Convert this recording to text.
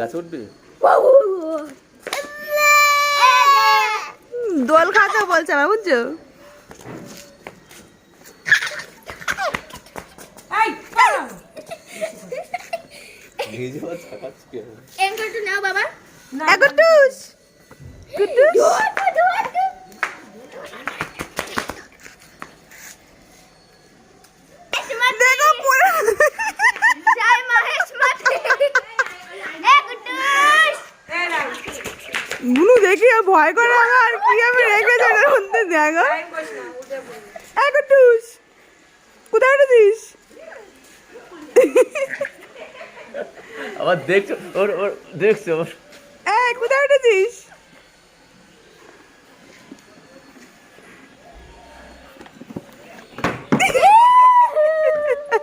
গাছে উঠবি দোল খাতে বলছে আমার, বুঝছো? নাও বাবা, কুটুস কুটুস দেখো পুরো জয় মহেশ মাতে। বুনু দেখি আর ভয় করে আমার কি আমি রেখে যাই মধ্যে দেখো। কুটুস কোথায় উঠেছিস? আবার দেখছো ওর দেখছো ওর কোথায় উঠেছিস?